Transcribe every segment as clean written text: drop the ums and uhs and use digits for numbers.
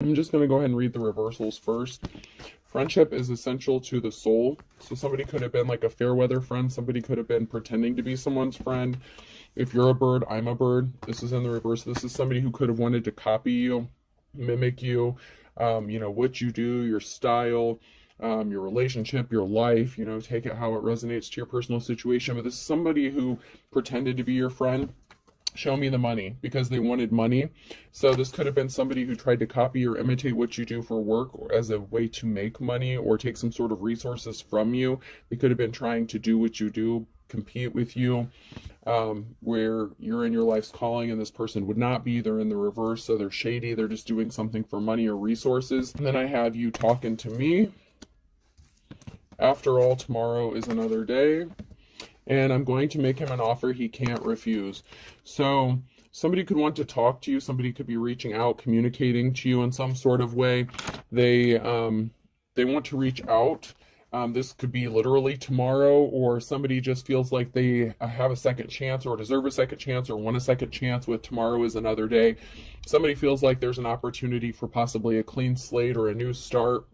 I'm just going to go ahead and read the reversals first. Friendship is essential to the soul. So somebody could have been like a fair weather friend. Somebody could have been pretending to be someone's friend. If you're a bird, I'm a bird. This is in the reverse. This is somebody who could have wanted to copy you, mimic you, what you do, your style, your relationship, your life, take it how it resonates to your personal situation. But this is somebody who pretended to be your friend. Show me the money, because they wanted money. So this could have been somebody who tried to copy or imitate what you do for work or as a way to make money or take some sort of resources from you. They could have been trying to do what you do, compete with you, where you're in your life's calling and this person would not be. They're in the reverse, so they're shady. They're just doing something for money or resources. And then I have you talking to me. After all, tomorrow is another day. And I'm going to make him an offer he can't refuse. So somebody could want to talk to you. Somebody could be reaching out, communicating to you in some sort of way. They want to reach out. This could be literally tomorrow, or somebody just feels like they have a second chance or deserve a second chance or want a second chance with tomorrow is another day. Somebody feels like there's an opportunity for possibly a clean slate or a new start.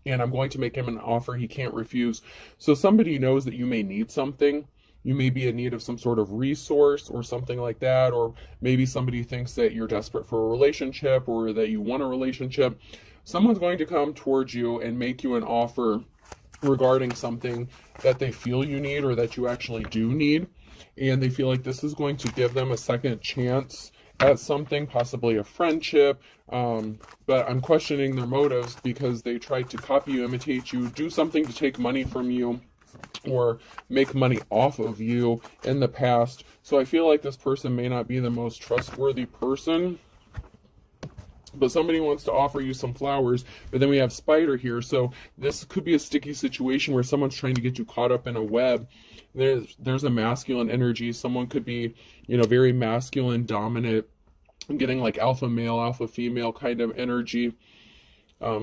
And I'm going to make him an offer he can't refuse. So somebody knows that you may need something. You may be in need of some sort of resource or something like that. Or maybe somebody thinks that you're desperate for a relationship or that you want a relationship. Someone's going to come towards you and make you an offer regarding something that they feel you need or that you actually do need. And they feel like this is going to give them a second chance at something, possibly a friendship, but I'm questioning their motives because they tried to copy you, imitate you, do something to take money from you, or make money off of you in the past. So I feel like this person may not be the most trustworthy person, but somebody wants to offer you some flowers. But then we have spider here, so this could be a sticky situation where someone's trying to get you caught up in a web. There's a masculine energy. Someone could be, very masculine, dominant, getting like alpha male, alpha female kind of energy.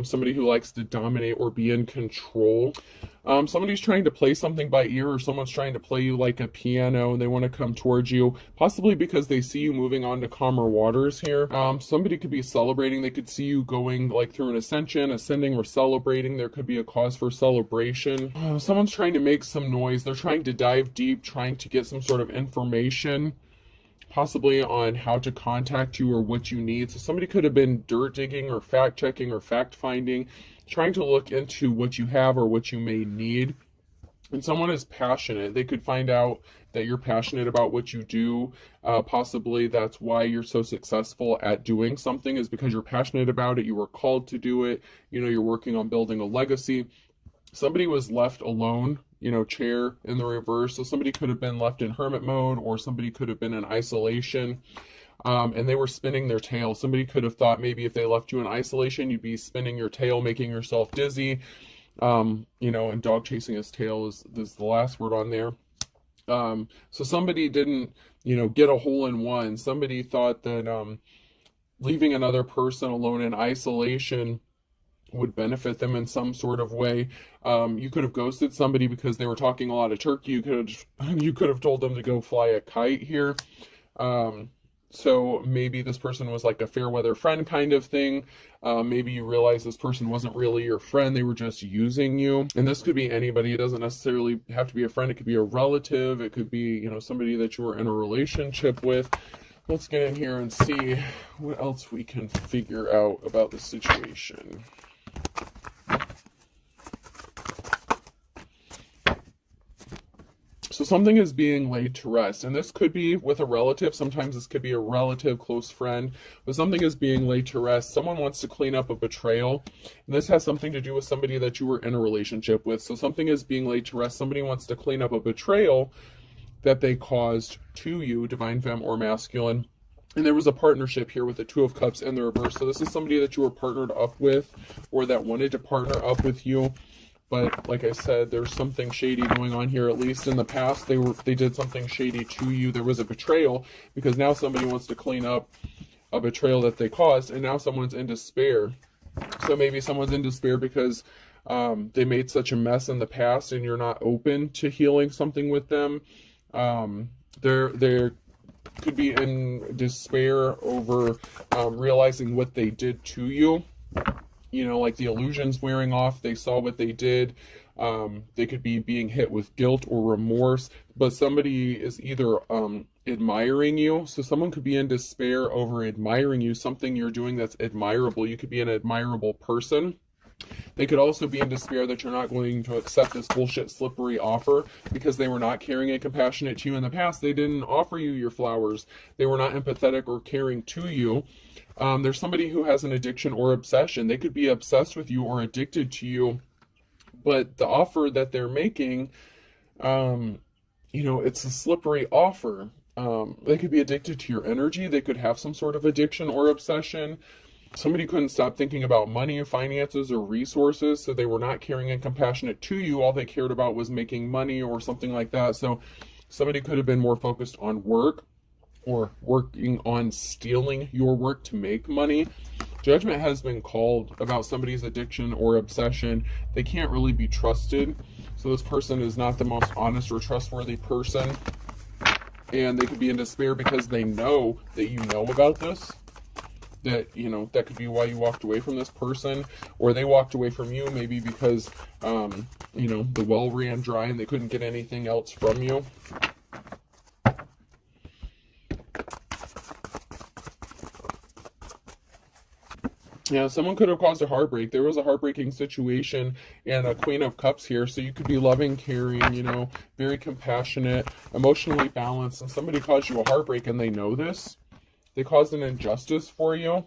Somebody who likes to dominate or be in control. Somebody's trying to play something by ear, or someone's trying to play you like a piano and they want to come towards you, possibly because they see you moving on to calmer waters here. Somebody could be celebrating. They could see you going like through an ascending or celebrating. There could be a cause for celebration. Someone's trying to make some noise. They're trying to dive deep, trying to get some sort of information, possibly on how to contact you or what you need. So somebody could have been dirt digging or fact checking or fact finding, trying to look into what you have or what you may need. And someone is passionate. They could find out that you're passionate about what you do. Possibly that's why you're so successful at doing something, is because you're passionate about it. You were called to do it. You're working on building a legacy. Somebody was left alone, chair in the reverse. So somebody could have been left in hermit mode, or somebody could have been in isolation, and they were spinning their tail. Somebody could have thought maybe if they left you in isolation, you'd be spinning your tail, making yourself dizzy, and dog chasing his tail is the last word on there. So somebody didn't, get a hole in one. Somebody thought that leaving another person alone in isolation would benefit them in some sort of way. You could have ghosted somebody because they were talking a lot of turkey. You could have told them to go fly a kite here. So maybe this person was like a fair weather friend kind of thing. Maybe you realize this person wasn't really your friend. They were just using you. And this could be anybody. It doesn't necessarily have to be a friend. It could be a relative. It could be, somebody that you were in a relationship with. Let's get in here and see what else we can figure out about the situation. So something is being laid to rest, and this could be with a relative. Sometimes this could be a relative, close friend, but something is being laid to rest. Someone wants to clean up a betrayal, and this has something to do with somebody that you were in a relationship with. So something is being laid to rest. Somebody wants to clean up a betrayal that they caused to you, divine femme or masculine. And there was a partnership here with the Two of Cups in the reverse. So this is somebody that you were partnered up with, or that wanted to partner up with you. But like I said, there's something shady going on here. At least in the past, they did something shady to you. There was a betrayal, because now somebody wants to clean up a betrayal that they caused, and now someone's in despair. So maybe someone's in despair because they made such a mess in the past, and you're not open to healing something with them. They're could be in despair over realizing what they did to you. like the illusion's wearing off. They saw what they did. They could be being hit with guilt or remorse, but somebody is either admiring you. So someone could be in despair over admiring you, something you're doing that's admirable. You could be an admirable person. They could also be in despair that you're not going to accept this bullshit slippery offer because they were not caring and compassionate to you in the past. They didn't offer you your flowers. They were not empathetic or caring to you. There's somebody who has an addiction or obsession. They could be obsessed with you or addicted to you, but the offer that they're making, it's a slippery offer. They could be addicted to your energy. They could have some sort of addiction or obsession. Somebody couldn't stop thinking about money, finances, or resources, so they were not caring and compassionate to you. All they cared about was making money or something like that. So somebody could have been more focused on work or working on stealing your work to make money. Judgment has been called about somebody's addiction or obsession. They can't really be trusted. So this person is not the most honest or trustworthy person. And they could be in despair because they know that you know about this. That, that could be why you walked away from this person, or they walked away from you maybe because, the well ran dry and they couldn't get anything else from you. Yeah, someone could have caused a heartbreak. There was a heartbreaking situation and a Queen of Cups here. So you could be loving, caring, very compassionate, emotionally balanced, and somebody caused you a heartbreak and they know this. They caused an injustice for you.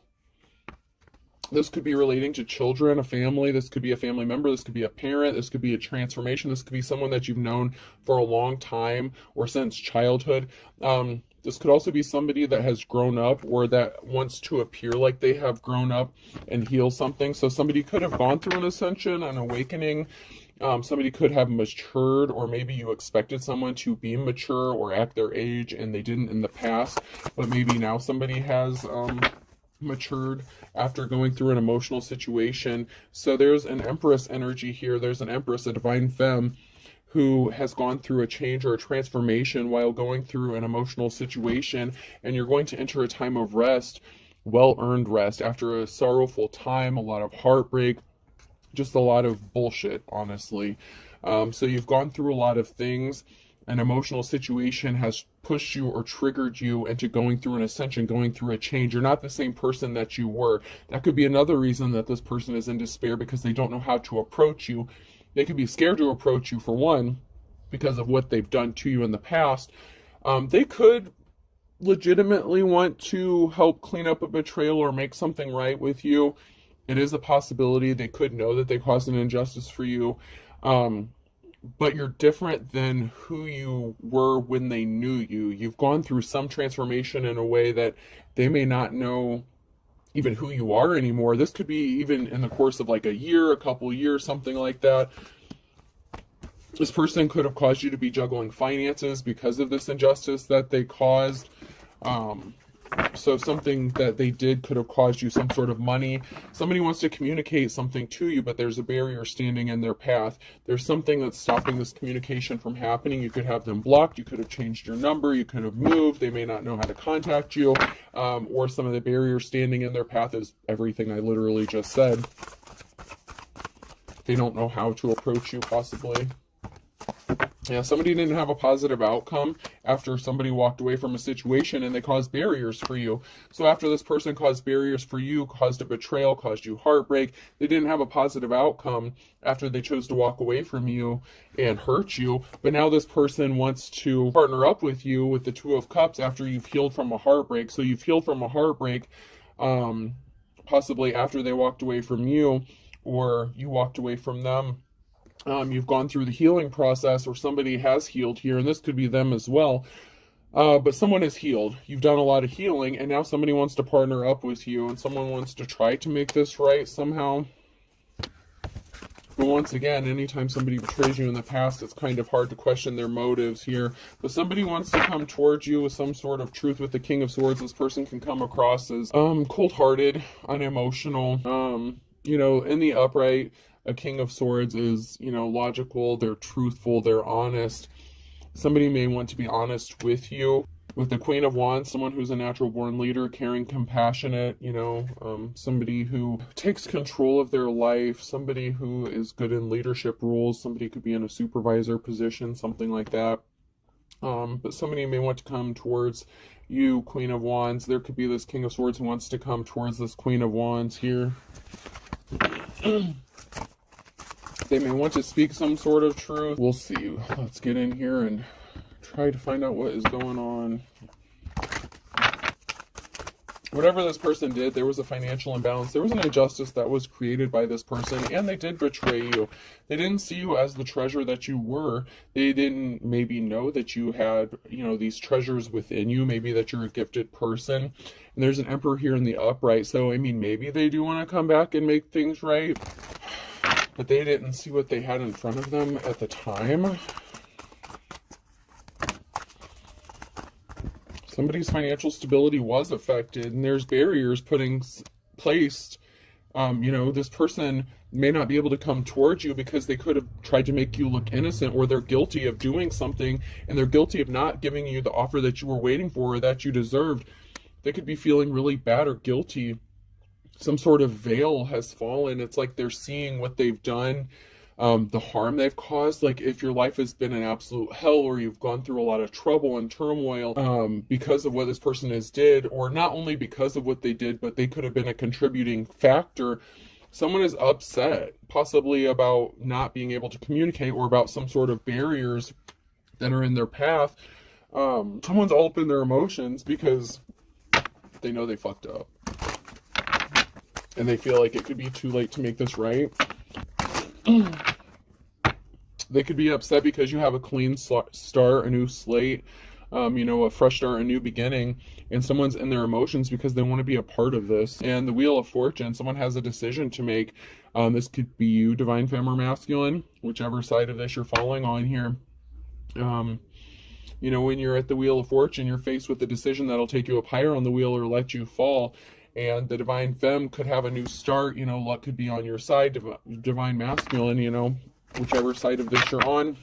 This could be relating to children, a family. This could be a family member. This could be a parent. This could be a transformation. This could be someone that you've known for a long time or since childhood. This could also be somebody that has grown up or that wants to appear like they have grown up and heal something. So somebody could have gone through an ascension, an awakening. Somebody could have matured, or maybe you expected someone to be mature or act their age and they didn't in the past, but maybe now somebody has matured after going through an emotional situation. So there's an Empress energy here. There's an Empress, a divine femme, who has gone through a change or a transformation while going through an emotional situation, and you're going to enter a time of rest, well-earned rest, after a sorrowful time, a lot of heartbreak, just a lot of bullshit, honestly. So you've gone through a lot of things. An emotional situation has pushed you or triggered you into going through an ascension, going through a change. You're not the same person that you were. That could be another reason that this person is in despair, because they don't know how to approach you. They could be scared to approach you, for one, because of what they've done to you in the past. They could legitimately want to help clean up a betrayal or make something right with you. It is a possibility. They could know that they caused an injustice for you. But you're different than who you were when they knew you. You've gone through some transformation in a way that they may not know even who you are anymore. This could be even in the course of like a year, a couple years, something like that. This person could have caused you to be juggling finances because of this injustice that they caused. So something that they did could have caused you some sort of money. Somebody wants to communicate something to you, but there's a barrier standing in their path. There's something that's stopping this communication from happening. You could have them blocked. You could have changed your number. You could have moved. They may not know how to contact you. Or some of the barriers standing in their path is everything I literally just said. They don't know how to approach you, possibly. Yeah, somebody didn't have a positive outcome after somebody walked away from a situation and they caused barriers for you. So after this person caused barriers for you, caused a betrayal, caused you heartbreak, they didn't have a positive outcome after they chose to walk away from you and hurt you. But now this person wants to partner up with you with the Two of Cups after you've healed from a heartbreak. So you've healed from a heartbreak, possibly after they walked away from you or you walked away from them. You've gone through the healing process, or somebody has healed here, and this could be them as well. But someone is healed. You've done a lot of healing, and now somebody wants to partner up with you, and someone wants to try to make this right somehow. But once again, anytime somebody betrays you in the past, it's kind of hard to question their motives here. But somebody wants to come towards you with some sort of truth. With the King of Swords, this person can come across as cold-hearted, unemotional. In the upright, a King of Swords is, logical, they're truthful, they're honest. Somebody may want to be honest with you. With the Queen of Wands, someone who's a natural born leader, caring, compassionate, somebody who takes control of their life, somebody who is good in leadership roles, somebody could be in a supervisor position, something like that. But somebody may want to come towards you, Queen of Wands. There could be this King of Swords who wants to come towards this Queen of Wands here. They may want to speak some sort of truth. We'll see. Let's get in here and try to find out what is going on. Whatever this person did, there was a financial imbalance. There was an injustice that was created by this person, and they did betray you. They didn't see you as the treasure that you were. They didn't maybe know that you had, these treasures within you, maybe that you're a gifted person. And there's an Emperor here in the upright. So, maybe they do want to come back and make things right, but they didn't see what they had in front of them at the time. Somebody's financial stability was affected, and there's barriers placed. This person may not be able to come towards you because they could have tried to make you look innocent, or they're guilty of doing something, and they're guilty of not giving you the offer that you were waiting for or that you deserved. They could be feeling really bad or guilty. Some sort of veil has fallen. It's like they're seeing what they've done, the harm they've caused. Like if your life has been an absolute hell, or you've gone through a lot of trouble and turmoil because of what this person has did, or not only because of what they did, but they could have been a contributing factor. Someone is upset, possibly about not being able to communicate, or about some sort of barriers that are in their path. Someone's all up in their emotions because they know they fucked up, and they feel like it could be too late to make this right. They could be upset because you have a clean start, a new slate, a fresh start, a new beginning, and someone's in their emotions because they want to be a part of this. And the Wheel of Fortune, someone has a decision to make. This could be you, divine femme or masculine, whichever side of this you're following on here. When you're at the Wheel of Fortune, you're faced with a decision that'll take you up higher on the wheel or let you fall. And the divine femme could have a new start. Luck could be on your side. Divine masculine, whichever side of this you're on,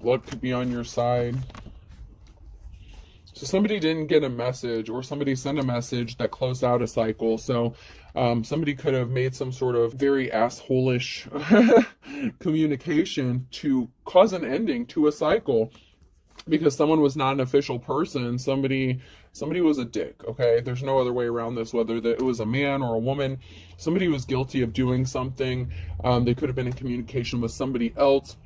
luck could be on your side. So somebody didn't get a message, or somebody sent a message that closed out a cycle. So somebody could have made some sort of very asshole-ish communication to cause an ending to a cycle, because someone was not an official person. Somebody was a dick, okay? There's no other way around this, whether it was a man or a woman. Somebody was guilty of doing something. They could have been in communication with somebody else.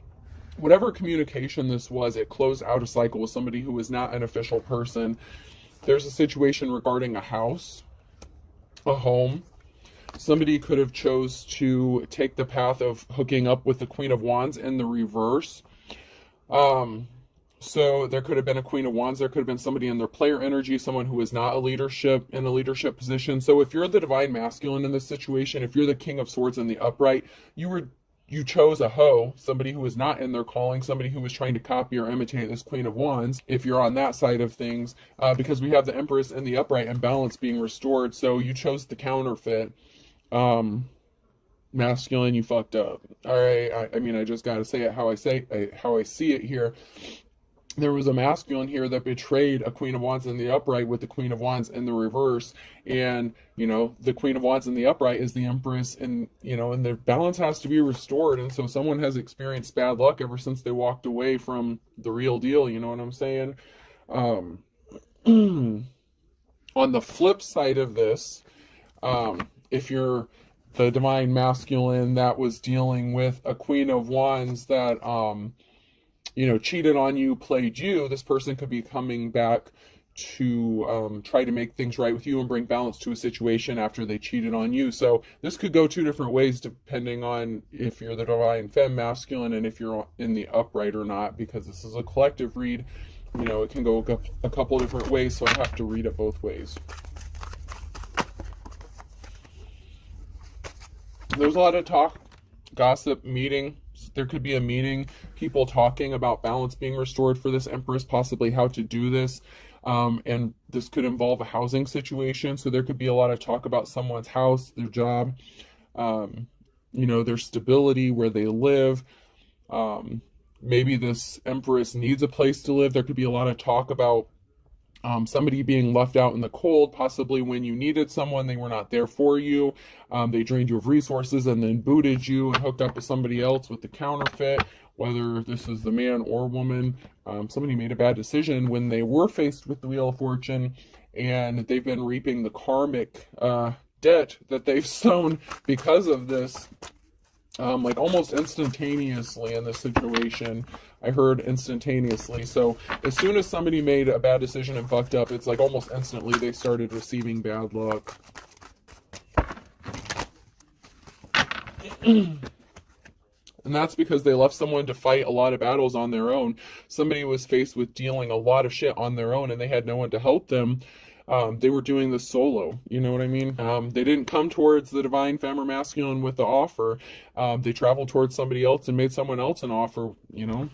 Whatever communication this was, it closed out a cycle with somebody who was not an official person. There's a situation regarding a house, a home. Somebody could have chose to take the path of hooking up with the Queen of Wands in the reverse. So there could have been a Queen of Wands. There could have been somebody in their player energy, someone who is not in a leadership position. So if you're the divine masculine in this situation, if you're the King of Swords in the upright, you chose a hoe, somebody who was not in their calling, somebody who was trying to copy or imitate this Queen of Wands, if you're on that side of things, because we have the Empress in the upright and balance being restored. So you chose the counterfeit. Masculine, you fucked up. All right. I just got to say it how I see it here. There was a masculine here that betrayed a Queen of Wands in the upright with the Queen of Wands in the reverse. And, the Queen of Wands in the upright is the Empress, and, and the balance has to be restored. And so someone has experienced bad luck ever since they walked away from the real deal. You know what I'm saying? On the flip side of this, if you're the divine masculine that was dealing with a Queen of Wands that, cheated on you, played you, this person could be coming back to try to make things right with you and bring balance to a situation after they cheated on you. So this could go two different ways depending on if you're the divine femme masculine and if you're in the upright or not, because this is a collective read. It can go a couple different ways, so I have to read it both ways. There's a lot of talk, gossip, meeting. There could be a meeting, people talking about balance being restored for this Empress, possibly how to do this. And this could involve a housing situation. So there could be a lot of talk about someone's house, their job, their stability, where they live. maybe this Empress needs a place to live. There could be a lot of talk about somebody being left out in the cold, possibly when you needed someone, they were not there for you. They drained you of resources and then booted you and hooked up with somebody else with the counterfeit, whether this is the man or woman. Somebody made a bad decision when they were faced with the Wheel of Fortune, and they've been reaping the karmic debt that they've sown because of this. Like almost instantaneously in this situation. I heard instantaneously. So as soon as somebody made a bad decision and fucked up, it's like almost instantly they started receiving bad luck. And that's because they left someone to fight a lot of battles on their own. Somebody was faced with dealing a lot of shit on their own and they had no one to help them. They were doing this solo, you know what I mean? They didn't come towards the divine femme or masculine with the offer. They traveled towards somebody else and made someone else an offer, you know?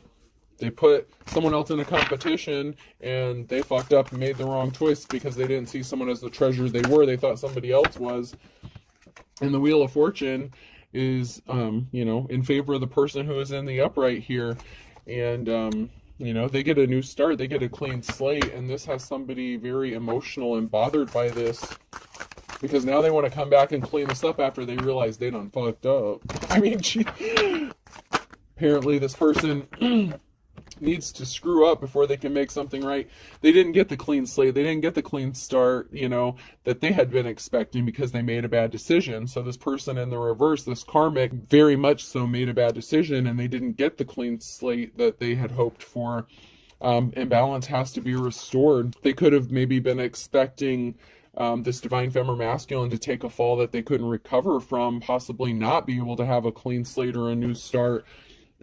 They put someone else in a competition and they fucked up and made the wrong choice because they didn't see someone as the treasure they were. They thought somebody else was. And the Wheel of Fortune is, you know, in favor of the person who is in the upright here. And, you know, they get a new start, they get a clean slate, and this has somebody very emotional and bothered by this because now they want to come back and clean this up after they realize they done fucked up. I mean, apparently this person needs to screw up before they can make something right. They didn't get the clean slate, they didn't get the clean start, you know, that they had been expecting because they made a bad decision. So this person in the reverse, this karmic, very much so made a bad decision and they didn't get the clean slate that they had hoped for. And balance has to be restored. They could have maybe been expecting this divine femme or masculine to take a fall that they couldn't recover from, possibly not be able to have a clean slate or a new start.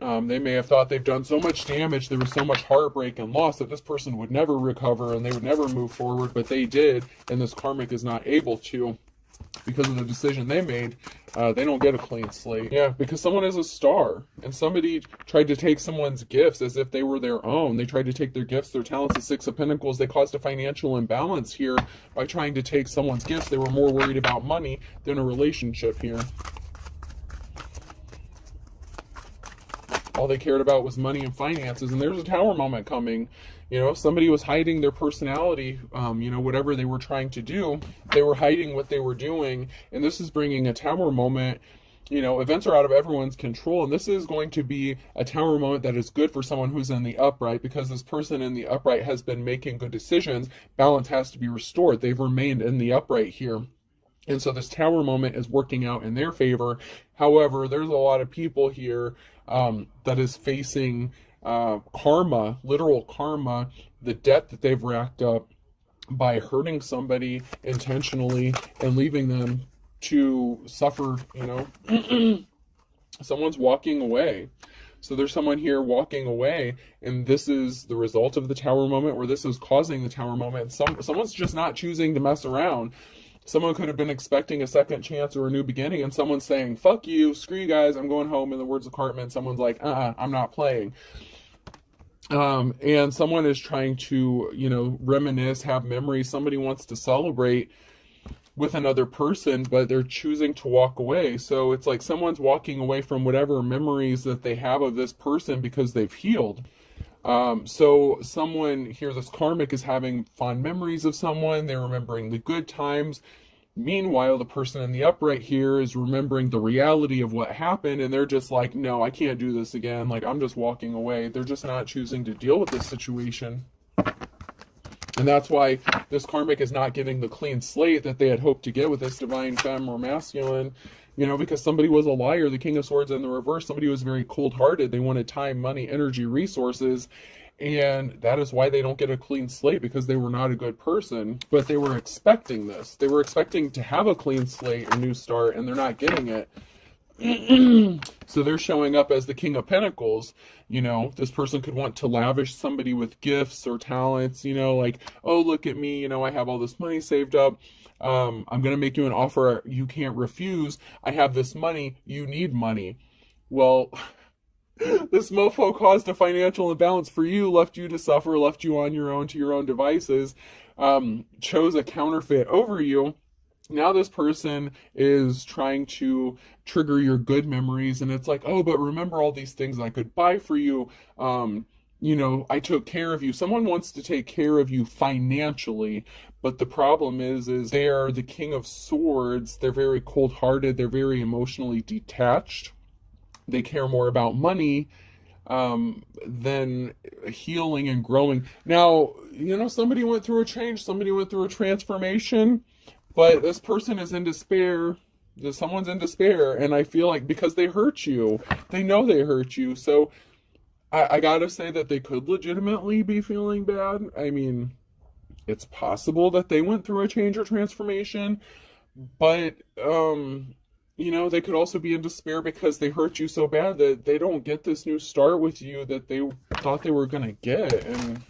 They may have thought they've done so much damage, there was so much heartbreak and loss that this person would never recover and they would never move forward, but they did, and this karmic is not able to because of the decision they made. They don't get a clean slate. Yeah, because someone is a star, and somebody tried to take someone's gifts as if they were their own. They tried to take their gifts, their talents, the Six of Pentacles. They caused a financial imbalance here by trying to take someone's gifts. They were more worried about money than a relationship here. All they cared about was money and finances, and there's a tower moment coming. You know, somebody was hiding their personality, you know, whatever they were trying to do, they were hiding what they were doing, and this is bringing a tower moment. You know, events are out of everyone's control, and this is going to be a tower moment that is good for someone who's in the upright, because this person in the upright has been making good decisions. Balance has to be restored. They've remained in the upright here. And so this tower moment is working out in their favor. However, there's a lot of people here that is facing karma, literal karma, the debt that they've racked up by hurting somebody intentionally and leaving them to suffer, you know. Someone's walking away. So there's someone here walking away, and this is the result of the tower moment, or this is causing the tower moment. Someone's just not choosing to mess around. Someone could have been expecting a second chance or a new beginning, and someone's saying, fuck you, screw you guys, I'm going home, in the words of Cartman. Someone's like, I'm not playing. And someone is trying to, you know, reminisce, have memories. Somebody wants to celebrate with another person, but they're choosing to walk away. So it's like someone's walking away from whatever memories that they have of this person because they've healed. So someone here, this karmic, is having fond memories of someone. They're remembering the good times. Meanwhile, the person in the upright here is remembering the reality of what happened, and they're just like, no, I can't do this again. Like, I'm just walking away. They're just not choosing to deal with this situation. And that's why this karmic is not getting the clean slate that they had hoped to get with this divine femme or masculine. You know, because somebody was a liar, the King of Swords in the reverse. Somebody was very cold-hearted. They wanted time, money, energy, resources. And that is why they don't get a clean slate, because they were not a good person. But they were expecting this. They were expecting to have a clean slate, a new start, and they're not getting it. So they're showing up as the King of Pentacles. You know, this person could want to lavish somebody with gifts or talents, you know, like, oh, look at me, you know, I have all this money saved up. I'm going to make you an offer you can't refuse. I have this money. You need money. Well, this mofo caused a financial imbalance for you, left you to suffer, left you on your own to your own devices, chose a counterfeit over you. Now this person is trying to trigger your good memories, and it's like, oh, but remember all these things I could buy for you. I took care of you. Someone wants to take care of you financially, but the problem is they are the King of Swords. They're very cold-hearted. They're very emotionally detached. They care more about money than healing and growing. Now, somebody went through a change, somebody went through a transformation, but this person is in despair. Someone's in despair, and I feel like because they hurt you, they know they hurt you. So I gotta say that they could legitimately be feeling bad. I mean, it's possible that they went through a change or transformation, but they could also be in despair because they hurt you so bad that they don't get this new start with you that they thought they were gonna get. And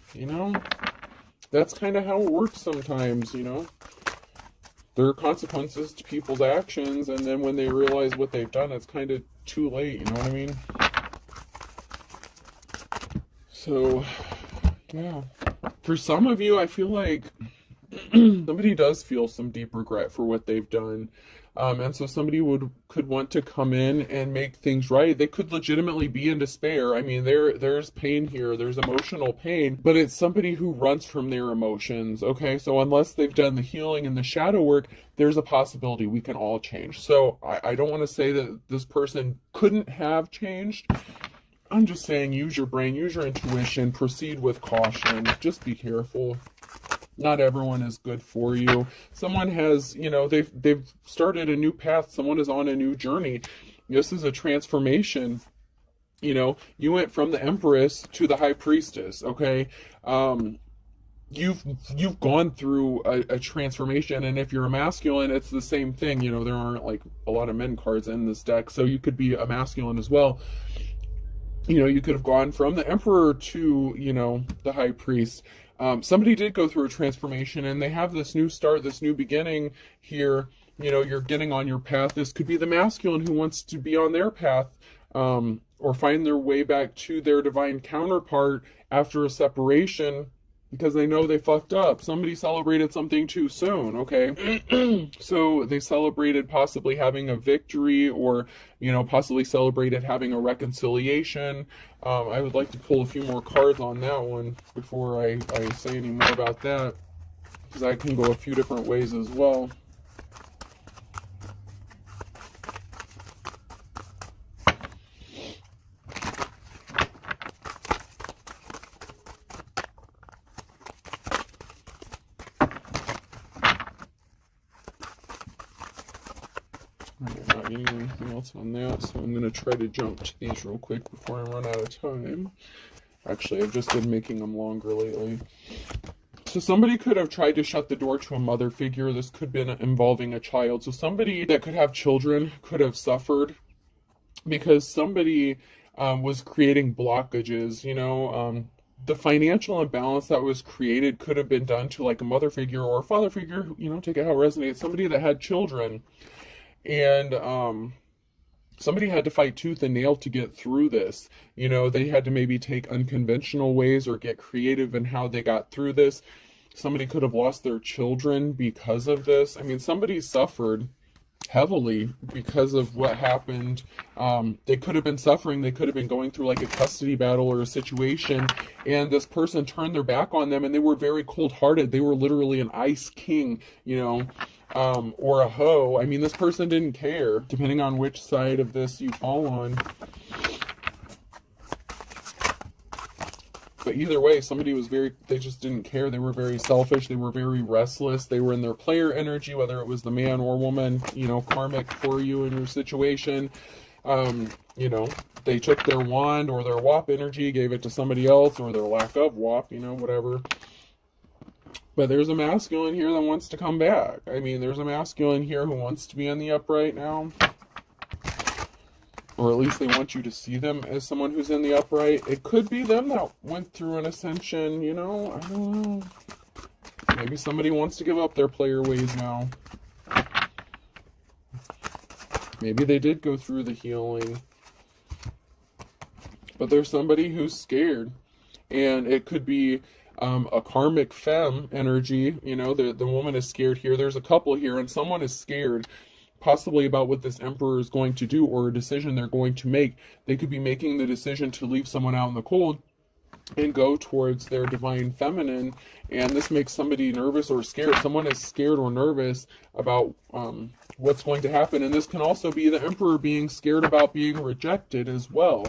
that's kind of how it works sometimes. There are consequences to people's actions, and then when they realize what they've done, it's kind of too late. You know what I mean? So, yeah. For some of you, I feel like somebody does feel some deep regret for what they've done. And so somebody could want to come in and make things right. They could legitimately be in despair. I mean, there's pain here. There's emotional pain, but it's somebody who runs from their emotions. Okay, so unless they've done the healing and the shadow work, there's a possibility we can all change. So I don't want to say that this person couldn't have changed. I'm just saying, use your brain, use your intuition, proceed with caution. Just be careful. Not everyone is good for you. Someone has, they've started a new path. Someone is on a new journey. This is a transformation. You went from the Empress to the High Priestess, okay? You've gone through a transformation, and if you're a masculine, it's the same thing. There aren't like a lot of men cards in this deck, so you could be a masculine as well. You could have gone from the Emperor to, the High Priest. Somebody did go through a transformation, and they have this new start, this new beginning here. You're getting on your path. This could be the masculine who wants to be on their path, or find their way back to their divine counterpart after a separation, because they know they fucked up. Somebody celebrated something too soon, okay? So they celebrated possibly having a victory, or, possibly celebrated having a reconciliation. I would like to pull a few more cards on that one before I say any more about that, because I can go a few different ways as well. I'm not getting anything else on that, so I'm going to try to jump to these real quick before I run out of time. Actually, I've just been making them longer lately. So somebody could have tried to shut the door to a mother figure. This could have been involving a child. So somebody that could have children could have suffered because somebody was creating blockages. The financial imbalance that was created could have been done to like a mother figure or a father figure, take it how it resonates. Somebody that had children. And somebody had to fight tooth and nail to get through this. They had to maybe take unconventional ways or get creative in how they got through this. Somebody could have lost their children because of this. I mean, somebody suffered heavily because of what happened. They could have been suffering. They could have been going through like a custody battle or a situation, and this person turned their back on them, and they were very cold-hearted. They were literally an ice king, or a hoe. I mean, this person didn't care, depending on which side of this you fall on. But either way, somebody was they just didn't care. They were very selfish. They were very restless. They were in their player energy, whether it was the man or woman, karmic for you in your situation. They took their wand or their WAP energy, gave it to somebody else, or their lack of WAP, whatever. But there's a masculine here that wants to come back. I mean, there's a masculine here who wants to be in the upright now. Or at least they want you to see them as someone who's in the upright. It could be them that went through an ascension, I don't know. Maybe somebody wants to give up their player ways now. Maybe they did go through the healing. But there's somebody who's scared. And it could be a karmic femme energy. You know, the woman is scared here. There's a couple here, and someone is scared possibly about what this emperor is going to do or a decision they're going to make. They could be making the decision to leave someone out in the cold and go towards their divine feminine, and this makes somebody nervous or scared. Someone is scared or nervous about what's going to happen, and this can also be the emperor being scared about being rejected as well.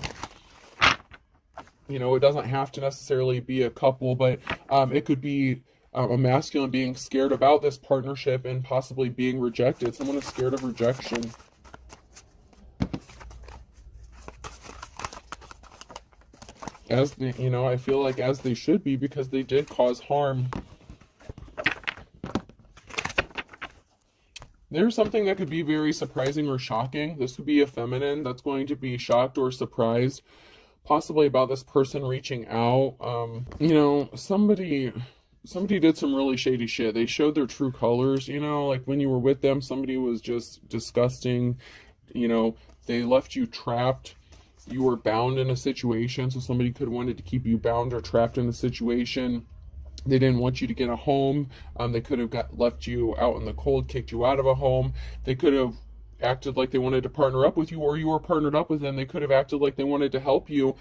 You know, it doesn't have to necessarily be a couple, but it could be a masculine being scared about this partnership and possibly being rejected. Someone is scared of rejection. As they, you know, I feel like as they should be, because they did cause harm. There's something that could be very surprising or shocking. This could be a feminine that's going to be shocked or surprised, possibly about this person reaching out. You know, somebody did some really shady shit. They showed their true colors, you know, like when you were with them, somebody was just disgusting. You know, they left you trapped. You were bound in a situation, so somebody could have wanted to keep you bound or trapped in a situation. They didn't want you to get a home. They could have left you out in the cold, kicked you out of a home. They could have acted like they wanted to partner up with you, or you were partnered up with them. They could have acted like they wanted to help you,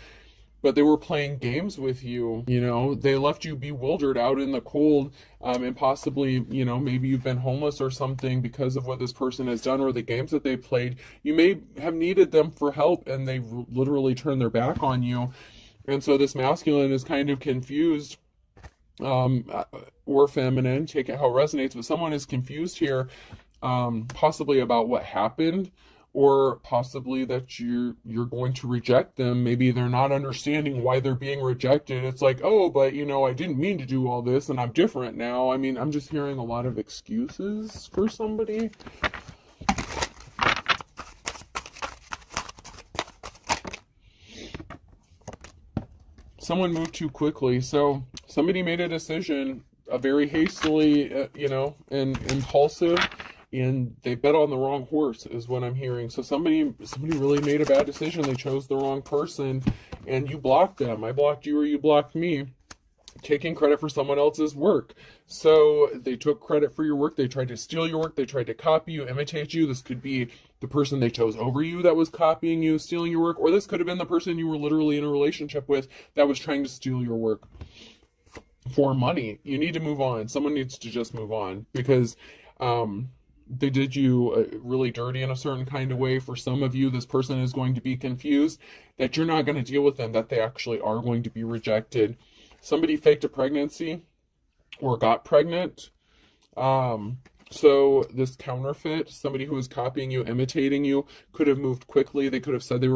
but they were playing games with you. You know, they left you bewildered out in the cold, and possibly, you know, maybe you've been homeless or something because of what this person has done or the games that they played. You may have needed them for help, and they literally turned their back on you. And so this masculine is kind of confused, or feminine, take it how it resonates, but someone is confused here, possibly about what happened, or possibly that you're going to reject them. Maybe they're not understanding why they're being rejected. It's like, oh, but you know, I didn't mean to do all this and I'm different now. I mean, I'm just hearing a lot of excuses for somebody. Someone moved too quickly. So somebody made a decision, a very hastily, you know, and impulsive, and they bet on the wrong horse is what I'm hearing. So somebody really made a bad decision. They chose the wrong person, and you blocked them. I blocked you, or you blocked me, taking credit for someone else's work. So they took credit for your work. They tried to steal your work. They tried to copy you, imitate you. This could be the person they chose over you that was copying you, stealing your work, or this could have been the person you were literally in a relationship with that was trying to steal your work for money. You need to move on. Someone needs to just move on, because they did you really dirty in a certain kind of way. For some of you, this person is going to be confused that you're not going to deal with them, that they actually are going to be rejected. Somebody faked a pregnancy or got pregnant. So this counterfeit, somebody who was copying you, imitating you, could have moved quickly. They could have said they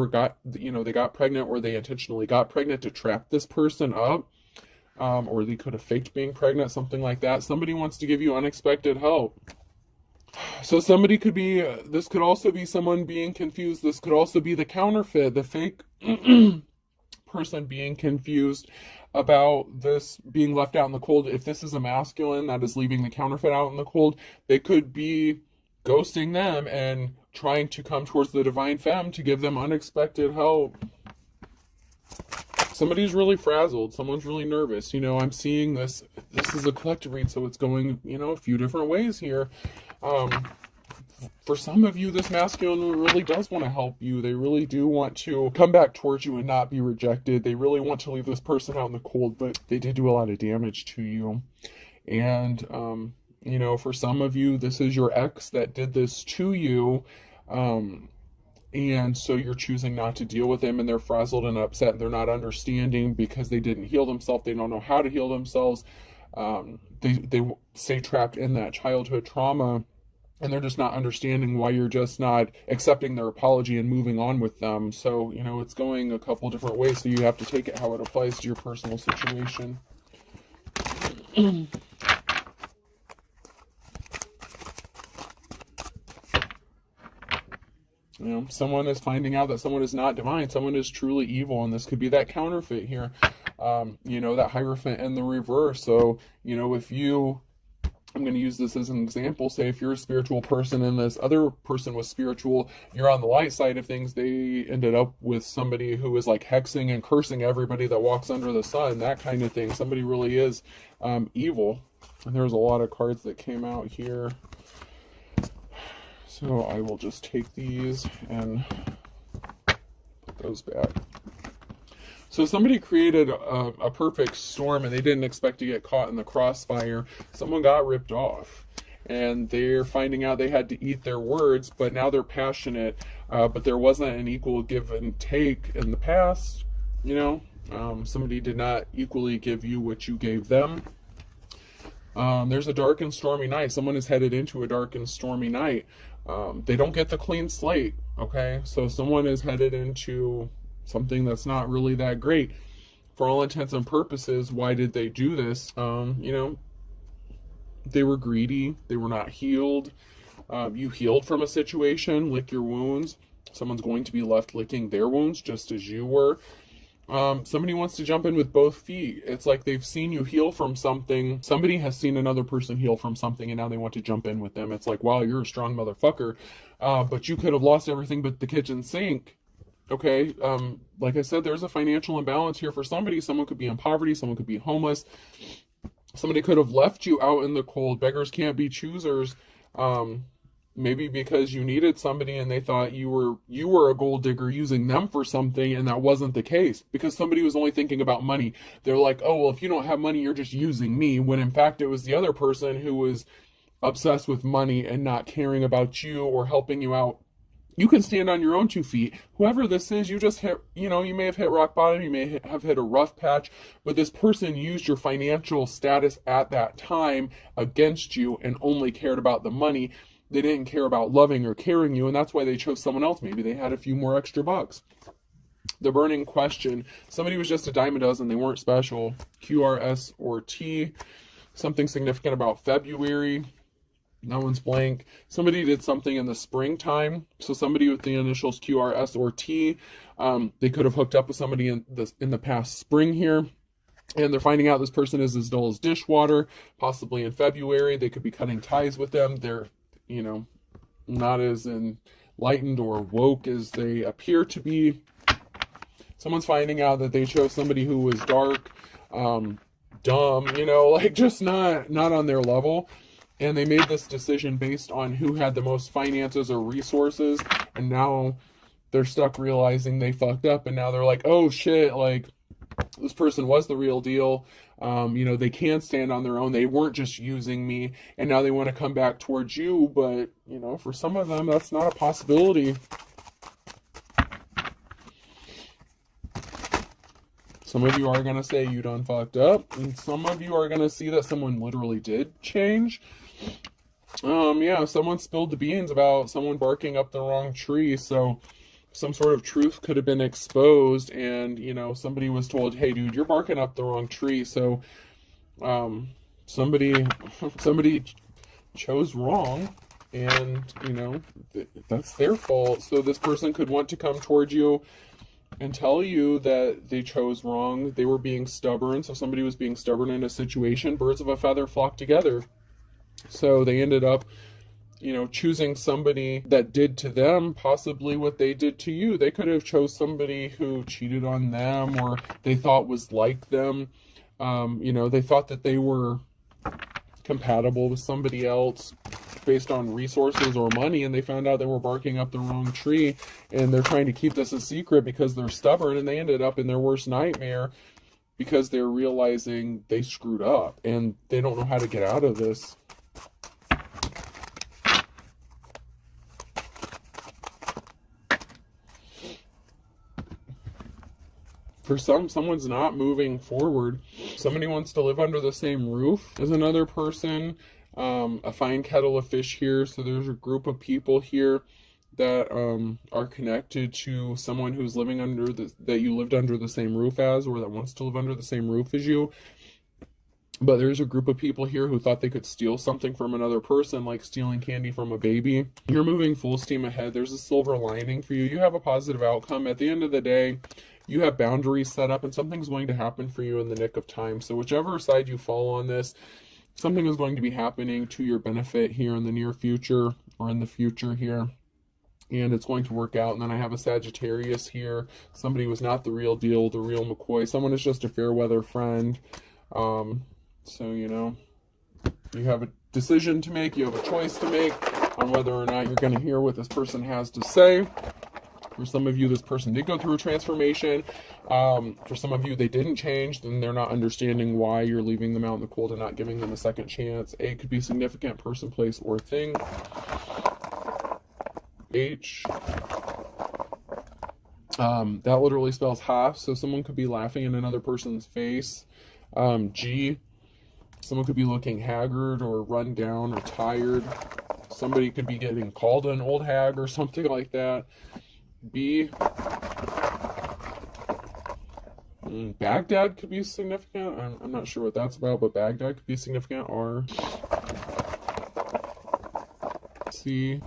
got pregnant, or they intentionally got pregnant to trap this person up. Or they could have faked being pregnant, something like that. Somebody wants to give you unexpected help. So somebody could be, this could also be someone being confused. This could also be the counterfeit, the fake person being confused about this being left out in the cold. If this is a masculine that is leaving the counterfeit out in the cold, they could be ghosting them and trying to come towards the divine femme to give them unexpected help. Somebody's really frazzled. Someone's really nervous. You know, I'm seeing this. This is a collective read, so it's going, you know, a few different ways here. For some of you, this masculine really does want to help you. They really do want to come back towards you and not be rejected. They really want to leave this person out in the cold, but they did do a lot of damage to you. And, you know, for some of you, this is your ex that did this to you. And so you're choosing not to deal with them, and they're frazzled and upset. They're not understanding because they didn't heal themselves. They don't know how to heal themselves. They stay trapped in that childhood trauma, and they're just not understanding why you're just not accepting their apology and moving on with them. So, you know, it's going a couple different ways, so you have to take it how it applies to your personal situation. You know, someone is finding out that someone is not divine. Someone is truly evil, and this could be that counterfeit here. You know, that Hierophant in the reverse. So, you know, if you I'm going to use this as an example. Say if you're a spiritual person and this other person was spiritual, you're on the light side of things, they ended up with somebody who is like hexing and cursing everybody that walks under the sun, that kind of thing. Somebody really is evil. And there's a lot of cards that came out here. So I will just take these and put those back. So somebody created a perfect storm and they didn't expect to get caught in the crossfire. Someone got ripped off and they're finding out they had to eat their words, but now they're passionate, but there wasn't an equal give and take in the past. You know, somebody did not equally give you what you gave them. There's a dark and stormy night. Someone is headed into a dark and stormy night. They don't get the clean slate, okay? So someone is headed into something that's not really that great. For all intents and purposes, why did they do this? You know, they were greedy. They were not healed. You healed from a situation, lick your wounds. Someone's going to be left licking their wounds just as you were. Somebody wants to jump in with both feet. It's like they've seen you heal from something. Somebody has seen another person heal from something and now they want to jump in with them. It's like, wow, you're a strong motherfucker. But you could have lost everything but the kitchen sink. Okay, like I said, there's a financial imbalance here for somebody. Someone could be in poverty, someone could be homeless. Somebody could have left you out in the cold. Beggars can't be choosers. Maybe because you needed somebody and they thought you were a gold digger using them for something, and that wasn't the case. Because somebody was only thinking about money. They're like, oh, well, if you don't have money, you're just using me. When in fact, it was the other person who was obsessed with money and not caring about you or helping you out. You can stand on your own 2 feet. Whoever this is, you just hit, you know, you may have hit rock bottom, you may have hit a rough patch, but this person used your financial status at that time against you and only cared about the money. They didn't care about loving or caring you, and that's why they chose someone else. Maybe they had a few more extra bucks. The burning question. Somebody was just a dime a dozen. They weren't special. QRS or T. Something significant about February. That one's blank. Somebody did something in the springtime. So somebody with the initials QRS or T, they could have hooked up with somebody in the past spring here. And they're finding out this person is as dull as dishwater, possibly in February. They could be cutting ties with them. They're, you know, not as enlightened or woke as they appear to be. Someone's finding out that they chose somebody who was dark, dumb, you know, like just not on their level. And they made this decision based on who had the most finances or resources. And now they're stuck realizing they fucked up. And now they're like, oh shit, like this person was the real deal. You know, they can stand on their own. They weren't just using me. And now they want to come back towards you. But, you know, for some of them, that's not a possibility. Some of you are going to say you done fucked up. And some of you are going to see that someone literally did change. Yeah, someone spilled the beans about someone barking up the wrong tree. So some sort of truth could have been exposed. And, you know, somebody was told, hey, dude, you're barking up the wrong tree. So somebody chose wrong. And, you know, that's their fault. So this person could want to come towards you and tell you that they chose wrong. They were being stubborn. So somebody was being stubborn in a situation. Birds of a feather flock together. So they ended up, you know, choosing somebody that did to them possibly what they did to you. They could have chose somebody who cheated on them or they thought was like them. You know, they thought that they were compatible with somebody else based on resources or money, and they found out they were barking up the wrong tree, and they're trying to keep this a secret because they're stubborn, and they ended up in their worst nightmare because they're realizing they screwed up and they don't know how to get out of this. For someone's not moving forward. Somebody wants to live under the same roof as another person. A fine kettle of fish here. So there's a group of people here that are connected to someone who's living under that you lived under the same roof as, or that wants to live under the same roof as you. But there's a group of people here who thought they could steal something from another person, like stealing candy from a baby. You're moving full steam ahead. There's a silver lining for you. You have a positive outcome. At the end of the day, you have boundaries set up and something's going to happen for you in the nick of time. So whichever side you fall on this, something is going to be happening to your benefit here in the near future or in the future here. And it's going to work out. And then I have a Sagittarius here. Somebody was not the real deal, the real McCoy. Someone is just a fair weather friend. So, you know, you have a decision to make. You have a choice to make on whether or not you're going to hear what this person has to say. For some of you, this person did go through a transformation. For some of you, they didn't change, and they're not understanding why you're leaving them out in the cold and not giving them a second chance. A could be significant person, place, or thing. H. That literally spells half, so someone could be laughing in another person's face. G. Someone could be looking haggard or run down or tired. Somebody could be getting called an old hag or something like that. B. Baghdad could be significant. I'm not sure what that's about, but Baghdad could be significant. R. C.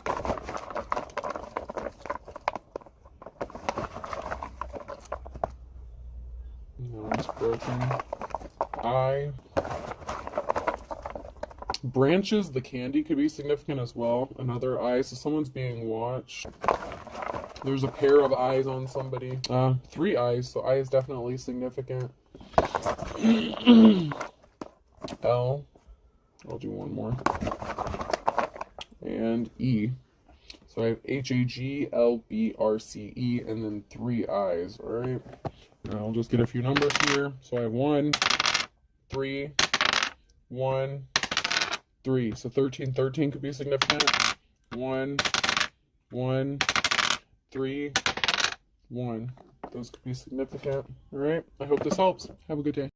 No, it's broken. I. Branches, the candy, could be significant as well. Another eye, so someone's being watched. There's a pair of eyes on somebody. 3 eyes, so eye is definitely significant. L. I'll do one more. And E. So I have HAGLBRCE and then 3 eyes, alright? I'll just get a few numbers here. So I have 1, 3, 1, 3. So 13, 13 could be significant. 1, 1, 3, 1. Those could be significant. All right. I hope this helps. Have a good day.